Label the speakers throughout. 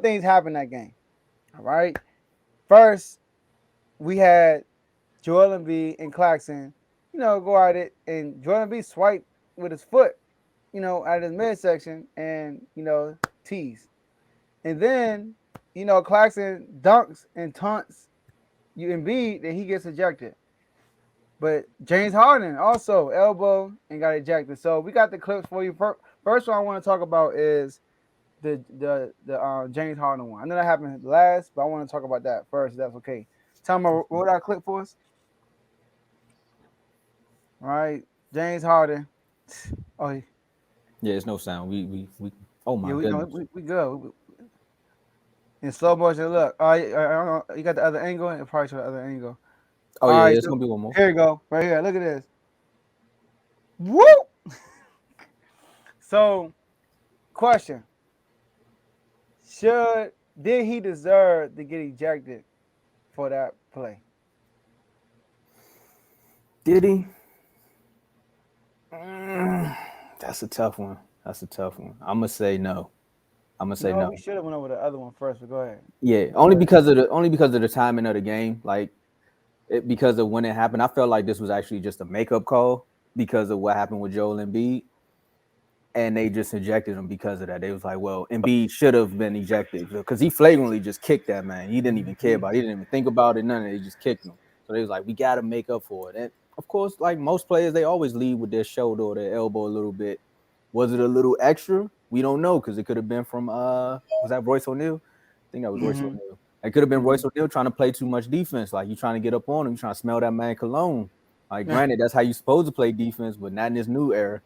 Speaker 1: things happened that game. All right. First, we had Joel Embiid and Claxton, go at it, and Joel Embiid swiped with his foot, at his midsection, and tease. And then, Claxton dunks and taunts you Embiid, then he gets ejected. But James Harden also elbow and got ejected. So we got the clips for you. First one I want to talk about is the James Harden one. I know that happened last, but I want to talk about that first. If that's okay. Tell me what that clip for us. All right, James Harden. Oh
Speaker 2: Yeah, it's no sound. We. Oh
Speaker 1: yeah,
Speaker 2: my
Speaker 1: we know
Speaker 2: goodness.
Speaker 1: we good. In slow motion, look. All right, I don't know. You got the other angle. And probably show the other angle.
Speaker 2: Oh
Speaker 1: All
Speaker 2: yeah,
Speaker 1: right,
Speaker 2: it's
Speaker 1: so
Speaker 2: gonna be one more.
Speaker 1: here you go. Right here. Look at this. Woo! So, question: Should did he deserve to get ejected for that play?
Speaker 2: Did he? That's a tough one. That's a tough one. I'm gonna say no. I'm gonna say
Speaker 1: No,
Speaker 2: no.
Speaker 1: we should have went over the other one first. But go ahead.
Speaker 2: Yeah,
Speaker 1: Go ahead.
Speaker 2: only because of the timing of the game. Like because of when it happened, I felt like this was actually just a makeup call because of what happened with Joel Embiid, and they just ejected him because of that. They was like, well, Embiid should have been ejected because he flagrantly just kicked that man. He didn't even care about it. He didn't even think about it. None of it. He just kicked him. So they was like, we got to make up for it. And of course, like most players, they always lead with their shoulder or their elbow a little bit. Was it a little extra? We don't know because it could have been from was that Royce O'Neal? I think that was Royce
Speaker 1: Mm-hmm.
Speaker 2: O'Neal. It could have been
Speaker 1: Mm-hmm.
Speaker 2: Royce O'Neal trying to play too much defense. Like you trying to get up on him, you trying to smell that man cologne. Like granted, that's how you supposed to play defense, but not in this new era.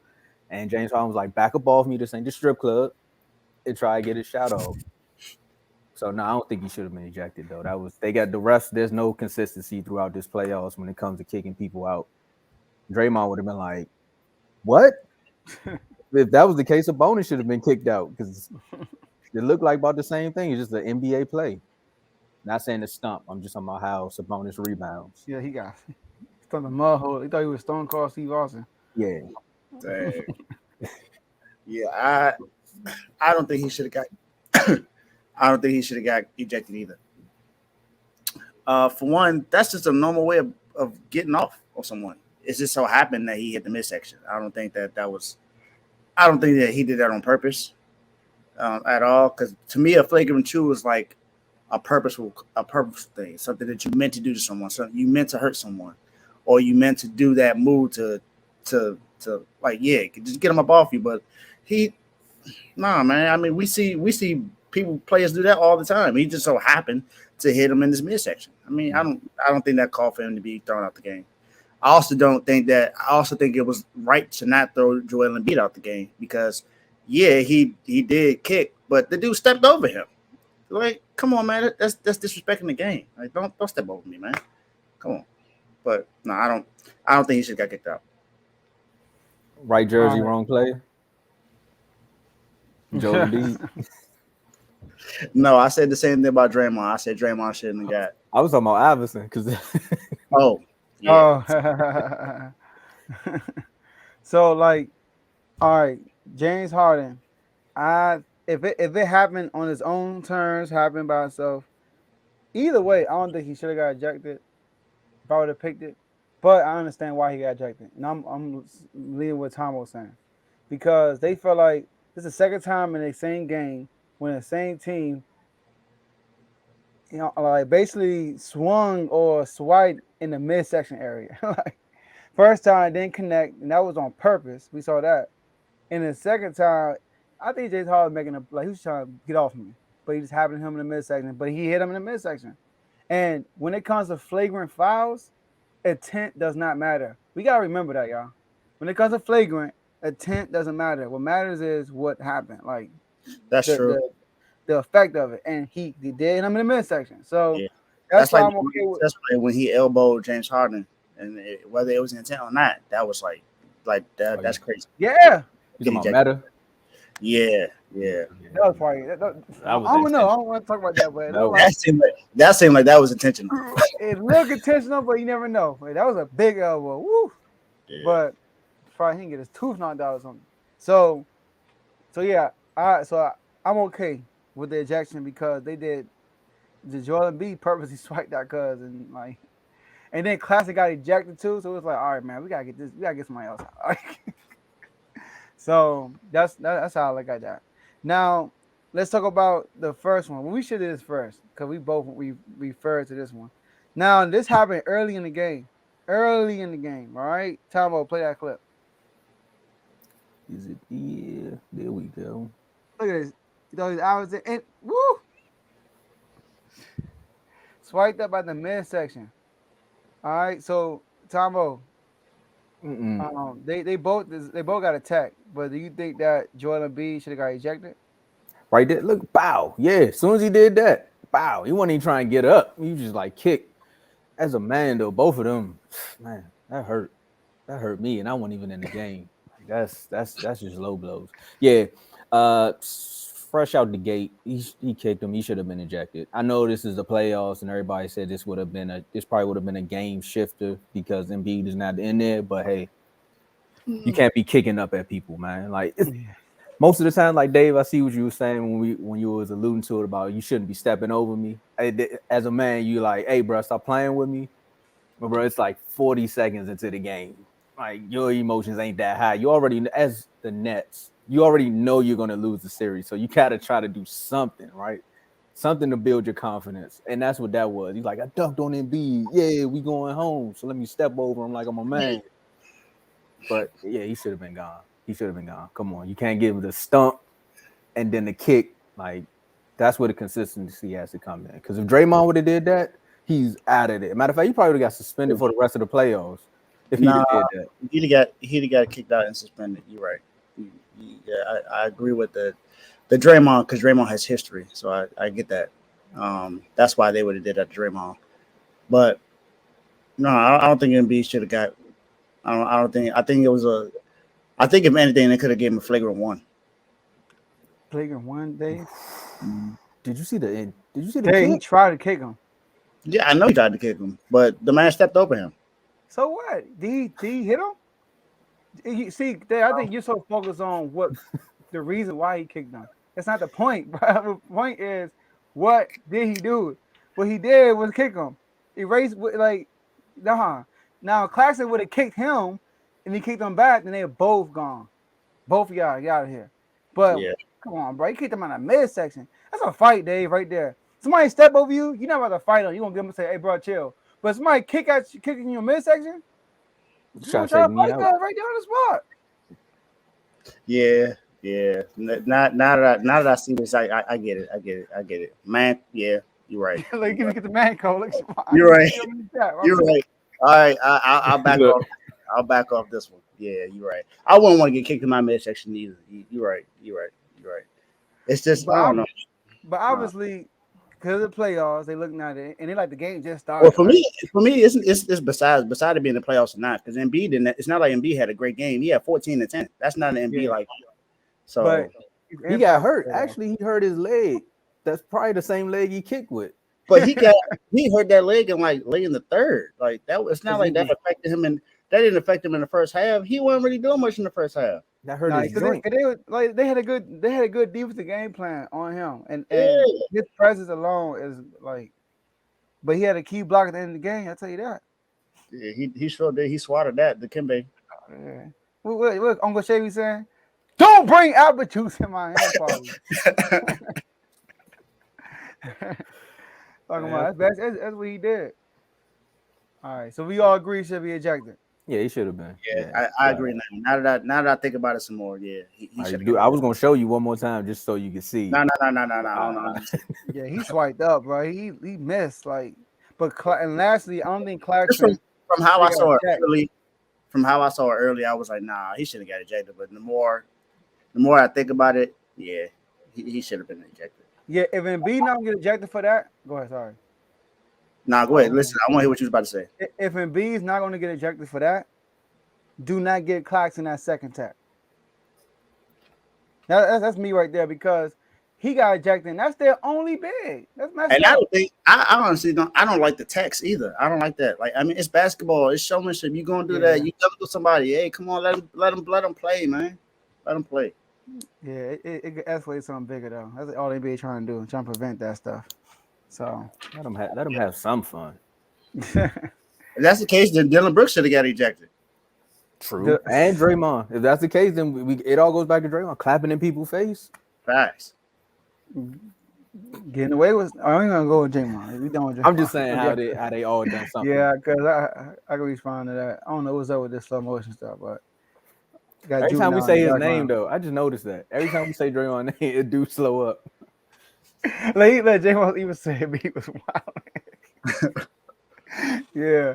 Speaker 2: And James Harden was like, back up off me. This ain't the strip club. And try to get his shot off. So no, I don't think he should have been ejected though. That was they got the refs. There's no consistency throughout this playoffs when it comes to kicking people out. Draymond would have been like, "What? If that was the case, a bonus should have been kicked out because it looked like about the same thing. It's just an NBA play. Not saying it's stump. I'm just talking about how Sabonis rebounds.
Speaker 1: Yeah, he got stunned the mud hole. He thought he was Stone Cold Steve Austin.
Speaker 2: Yeah,
Speaker 3: Dang. Yeah, I don't think he should have got. I don't think he should have got ejected either. For one, that's just a normal way of getting off on someone. It just so happened that he hit the midsection. I don't think that was. I don't think that he did that on purpose at all. Because to me, a flagrant two is like a purposeful thing, something that you meant to do to someone, something you meant to hurt someone, or you meant to do that move to like yeah, just get him up off you. But he, nah, man. I mean, we see people players do that all the time. He just so happened to hit him in this midsection. I mean, I don't think that called for him to be thrown out the game. I also don't think that. I also think it was right to not throw Joel Embiid out the game because, yeah, he did kick, but the dude stepped over him. Like, come on, man, that's disrespecting the game. Like, don't step over me, man. Come on. But no, I don't think he should have got kicked out.
Speaker 2: right
Speaker 1: All
Speaker 2: jersey, wrong player. Joel
Speaker 1: right.
Speaker 2: Embiid.
Speaker 3: No, I said the same thing about Draymond. I said Draymond shouldn't have got.
Speaker 2: I was talking about Iverson because
Speaker 3: Oh, yeah.
Speaker 1: Oh. So like, all right, James Harden. I if it happened on his own terms, happened by himself. Either way, I don't think he should have got ejected. If I would have picked it, but I understand why he got ejected, and I'm leaning with Tom was saying because they feel like this is the second time in the same game when the same team, like basically swung or swiped in the midsection area. Like first time didn't connect, and that was on purpose. We saw that. And the second time, I think James Harden making a like he was trying to get off me, but he just happened to him in the midsection. But he hit him in the midsection. And when it comes to flagrant fouls, intent does not matter. We gotta remember that, y'all. When it comes to flagrant, intent doesn't matter. What matters is what happened, like
Speaker 3: That's
Speaker 1: the
Speaker 3: true.
Speaker 1: the, the effect of it. And he did hit him in the midsection. So
Speaker 3: Yeah,
Speaker 1: that's
Speaker 3: that's
Speaker 1: why
Speaker 3: like
Speaker 1: I'm okay with.
Speaker 3: that's like when he elbowed James Harden, and whether it was intent or not, that was like that.
Speaker 2: oh,
Speaker 3: That's crazy.
Speaker 1: Yeah,
Speaker 2: you
Speaker 3: Get
Speaker 2: talking about
Speaker 3: ejected.
Speaker 2: meta.
Speaker 3: Yeah, yeah.
Speaker 1: that was probably.
Speaker 2: That was
Speaker 1: I don't know. I
Speaker 2: intentional.
Speaker 1: don't want to talk about that, but it
Speaker 2: That
Speaker 1: looked
Speaker 2: was
Speaker 1: like
Speaker 3: That seemed like that was intentional.
Speaker 1: it looked intentional, but you never know. Like, that was a big elbow. Woo!
Speaker 3: Yeah.
Speaker 1: But probably he can get his tooth knocked out or something. So yeah, I'm okay. with the ejection because they did the Joel Embiid purposely swiped that cuz and like and then Classic got ejected too, so it was like, all right, man, we gotta get this, we gotta get somebody else out. So that's how I look at that. Now let's talk about the first one. Well, we should do this first because we referred to this one. Now this happened early in the game. Early in the game, all right? Tomo, play that clip.
Speaker 2: Is it? Yeah, there we go.
Speaker 1: Look at this. You know, I was in and woo! Swiped up at the midsection. All right, so Tomo,
Speaker 2: Mm-mm.
Speaker 1: they both got attacked, but do you think that Joel Embiid should have got ejected?
Speaker 2: Right there, look, bow. Yeah, as soon as he did that, bow. He wasn't even trying to get up. He just like kick. As a man, though, both of them, man, that hurt. That hurt me, and I wasn't even in the game. Like that's just low blows. Yeah, fresh out the gate, he kicked him. He should have been ejected. I know this is the playoffs, and everybody said this probably would have been a game shifter because Embiid is not in there. But hey, you can't be kicking up at people, man. Like
Speaker 1: Yeah.
Speaker 2: most of the time, like Dave, I see what you were saying when you was alluding to it about you shouldn't be stepping over me. As a man, you like, hey, bro, stop playing with me. But bro, it's like 40 seconds into the game. Like your emotions ain't that high. You already, as the Nets, you already know you're gonna lose the series. So you gotta try to do something, right? Something to build your confidence. And that's what that was. He's like, I dunked on Embiid. Yeah, we going home. So let me step over him like I'm a man. But yeah, he should have been gone. He should have been gone. Come on. You can't give him the stump and then the kick. Like that's where the consistency has to come in. Because if Draymond would have did that, he's out of it. Matter of fact, he probably would have got suspended for the rest of the playoffs if he'd
Speaker 3: Nah,
Speaker 2: have did that.
Speaker 3: he'd have got kicked out and suspended. You're right. Yeah, I agree with the Draymond because Draymond has history, so I get that. That's why they would have did that to Draymond. But no, I don't think Embiid should have got. I don't think. I think it was a. I think if anything, they could have given him a flagrant one.
Speaker 1: Flagrant one day.
Speaker 2: Did you see the
Speaker 1: Hey, he
Speaker 2: kick?
Speaker 1: tried to kick him.
Speaker 3: Yeah, I know he tried to kick him, but the man stepped over him.
Speaker 1: So what? Did he hit him? See, I think you're so focused on what the reason why he kicked him. That's not the point, bro. The point is, what did he do? What he did was kick him. Erase like, nah. Now Claxton would have kicked him, and he kicked him back, then they're both gone. Both of y'all get out of here. But
Speaker 3: Yeah,
Speaker 1: come on, bro. You kicked him on the midsection. That's a fight, Dave, right there. Somebody step over you, you're not about to fight him. You gonna give him and say, "Hey, bro, chill." But somebody kicking your midsection, you
Speaker 2: Try
Speaker 1: gonna
Speaker 2: to
Speaker 1: try
Speaker 2: take
Speaker 1: to
Speaker 2: me
Speaker 1: fight
Speaker 2: out.
Speaker 1: that right there on the spot.
Speaker 3: yeah, yeah. Now that I see this, I get it. I get it. I get it. Man, yeah, you're right.
Speaker 1: Like, you get the man code. Like,
Speaker 3: You're right. You're
Speaker 1: right.
Speaker 3: right. All right, I'll back
Speaker 2: Look,
Speaker 3: off. I'll back off this one. Yeah, you're right. I wouldn't want to get kicked in my midsection either. You're right. You're right. You're right. It's just
Speaker 1: But
Speaker 3: I don't know.
Speaker 1: but obviously, because of the playoffs, they looking at it and they like the game just
Speaker 3: Well,
Speaker 1: started, right?
Speaker 3: for me, it's besides it being the playoffs or not, because Embiid didn't. It's not like Embiid had a great game. He had 14 and 10. That's not an Embiid
Speaker 1: Yeah.
Speaker 3: like.
Speaker 1: But
Speaker 3: So,
Speaker 1: his
Speaker 2: he got
Speaker 1: impact
Speaker 2: hurt.
Speaker 1: was
Speaker 2: Actually, he hurt his leg. That's probably the same leg he kicked with.
Speaker 3: but he hurt that leg and like late in the third. Like that. It's not
Speaker 1: because he
Speaker 3: like that
Speaker 1: was
Speaker 3: affected him, and that didn't affect him in the first half. He wasn't really doing much in the first half.
Speaker 2: That hurt
Speaker 1: no,
Speaker 2: his
Speaker 1: because
Speaker 2: joint.
Speaker 1: they were like they had a good defensive game plan on him, and
Speaker 3: Yeah,
Speaker 1: his presence alone is like. But he had a key block at the end of the game. I will tell you that.
Speaker 3: yeah, he sure did. He swatted that the Kimbe.
Speaker 1: Yeah. What Uncle Shavy saying? Don't bring apple juice in my hand party. Talking
Speaker 2: Yeah,
Speaker 1: about that's what he did. All right, so we all agree he should be ejected.
Speaker 2: yeah, he should have been.
Speaker 3: Yeah, I
Speaker 2: Yeah.
Speaker 3: agree now. Now that I think about it some more, yeah, he should have.
Speaker 2: I was gonna show you one more time just so you can see.
Speaker 3: No. Hold on.
Speaker 1: Yeah, he swiped up, bro. He missed like, but and lastly, I don't think
Speaker 3: Just
Speaker 1: Clarkson
Speaker 3: from how
Speaker 1: should
Speaker 3: I
Speaker 1: have got
Speaker 3: saw it
Speaker 1: checked.
Speaker 3: early, I was like, nah, he should have got ejected. But the more I think about it, yeah, he should have been ejected.
Speaker 1: Yeah, if Embiid not get ejected for that, go ahead. Sorry.
Speaker 3: Nah, go ahead. Listen, I want to hear what you was about to say.
Speaker 1: If Embiid's not going to get ejected for that, do not get Clarkson that second tap. That's me right there because he got ejected. And that's their only big. That's messed
Speaker 3: And I
Speaker 1: up.
Speaker 3: don't think I honestly don't. I don't like the text either. I don't like that. Like, I mean, it's basketball. It's showmanship. You gonna do that?
Speaker 1: Yeah.
Speaker 3: You tell to somebody, hey, come on, let him play, man. Let him play.
Speaker 1: Yeah, it could escalate something bigger though. That's all they be trying to do, trying to prevent that stuff. So
Speaker 2: Let them have some fun.
Speaker 3: If that's the case, then Dylan Brooks should have got ejected.
Speaker 2: True.
Speaker 1: the,
Speaker 2: And Draymond. If that's the case, then it all goes back to Draymond clapping in people's face.
Speaker 3: Facts.
Speaker 1: getting away with. I ain't gonna go with Draymond. We done with
Speaker 2: I'm just
Speaker 1: Draymond.
Speaker 2: saying how they all done something.
Speaker 1: Yeah, because I can respond to that. I don't know what's up with this slow motion stuff, but got
Speaker 2: Every time we
Speaker 1: juvenile in
Speaker 2: say
Speaker 1: the
Speaker 2: his name,
Speaker 1: background.
Speaker 2: though, I just noticed that. Every time we say Draymond name, it do slow up.
Speaker 1: Let Draymond even say it, but he was wild. Yeah.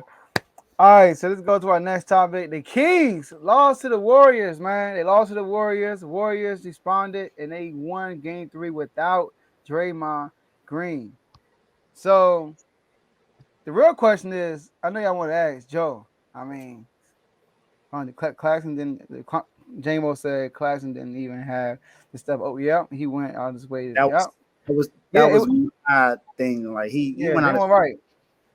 Speaker 1: All right, so let's go to our next topic. The Kings lost to the Warriors, man. They lost to the Warriors. The Warriors responded and they won game 3 without Draymond Green. So the real question is, I know y'all want to ask Joe. I mean, Claxton didn't. J-Mo said Claxton didn't even have the stuff. Oh, yeah, he went out his way.
Speaker 3: That
Speaker 1: Yep.
Speaker 3: was that was
Speaker 1: Yeah,
Speaker 3: that was my thing. Like he
Speaker 1: yeah,
Speaker 3: went out his
Speaker 1: J-Mo right.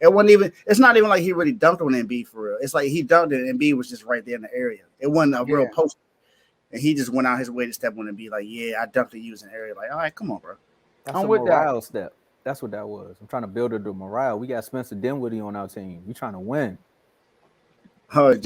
Speaker 3: It wasn't even. It's not even like he really dunked on Embiid for real. It's like he dunked it, and Embiid was just right there in the area. It wasn't a real
Speaker 1: Yeah.
Speaker 3: post, and he just went out his way to step on and be like, "Yeah, I dunked it using area." Like, all right, come on, bro.
Speaker 2: That's
Speaker 1: I'm
Speaker 2: a
Speaker 1: with that.
Speaker 2: morale step. That's what that was. I'm trying to build up the morale. We got Spencer Dinwiddie on our team. We trying to win.
Speaker 3: Oh,